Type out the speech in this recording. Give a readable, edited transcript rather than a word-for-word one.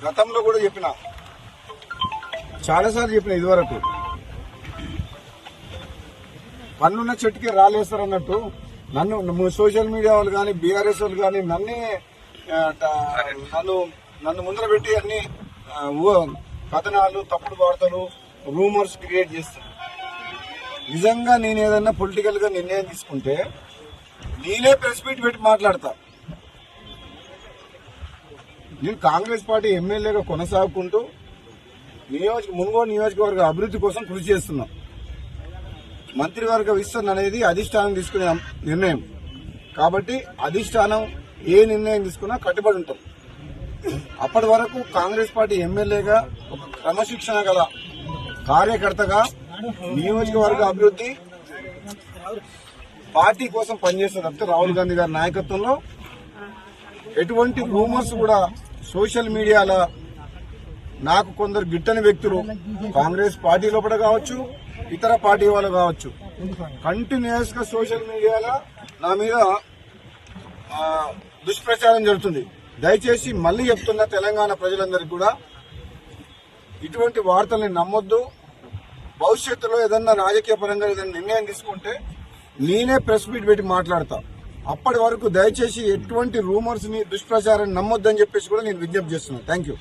గతంలో కూడా చెప్పిన, చాలాసార్లు చెప్పిన, ఇదివరకు పన్నున్న చెట్టుకి రాలేస్తారన్నట్టు నన్ను సోషల్ మీడియా వాళ్ళు కానీ బీఆర్ఎస్ వాళ్ళు కానీ నన్ను ముందర పెట్టి అన్ని కథనాలు, తప్పుడు వార్తలు, రూమర్స్ క్రియేట్ చేస్తారు. నిజంగా నేను ఏదన్నా పొలిటికల్ గా నిర్ణయం తీసుకుంటే నేనే ప్రెస్ మీట్ పెట్టి మాట్లాడతా. నేను కాంగ్రెస్ పార్టీ ఎమ్మెల్యేగా కొనసాగుకుంటూ మునుగోడు నియోజకవర్గ అభివృద్ధి కోసం కృషి చేస్తున్నాం. మంత్రివర్గ విస్తరణ అనేది అధిష్టానం తీసుకునే నిర్ణయం కాబట్టి అధిష్టానం ఏ నిర్ణయం తీసుకున్నా కట్టుబడి ఉంటాం. అప్పటి వరకు కాంగ్రెస్ పార్టీ ఎమ్మెల్యేగా ఒక క్రమశిక్షణ గల కార్యకర్తగా నియోజకవర్గ అభివృద్ధి పార్టీ కోసం పనిచేస్తారు తప్పితే రాహుల్ గాంధీ గారి నాయకత్వంలో ఎటువంటి రూమర్స్ కూడా సోషల్ మీడియాలో నాకు కొందరు గిట్టని వ్యక్తులు కాంగ్రెస్ పార్టీ లోపల కావచ్చు, ఇతర పార్టీ వాళ్ళు కావచ్చు, కంటిన్యూస్ గా సోషల్ మీడియాలో నా మీద దుష్ప్రచారం జరుగుతుంది. దయచేసి మళ్లీ చెప్తున్న తెలంగాణ ప్రజలందరికీ కూడా ఇటువంటి వార్తల్ని నమ్మొద్దు. భవిష్యత్తులో ఏదన్నా రాజకీయ పరంగా ఏదైనా నిర్ణయం తీసుకుంటే నేనే ప్రెస్ మీట్ పెట్టి మాట్లాడతా. అప్పటి వరకు దయచేసి ఎటువంటి రూమర్స్ ని, దుష్ప్రచారాన్ని నమ్మొద్దని చెప్పేసి కూడా నేను విజ్ఞప్తి చేస్తున్నాను. Thank you.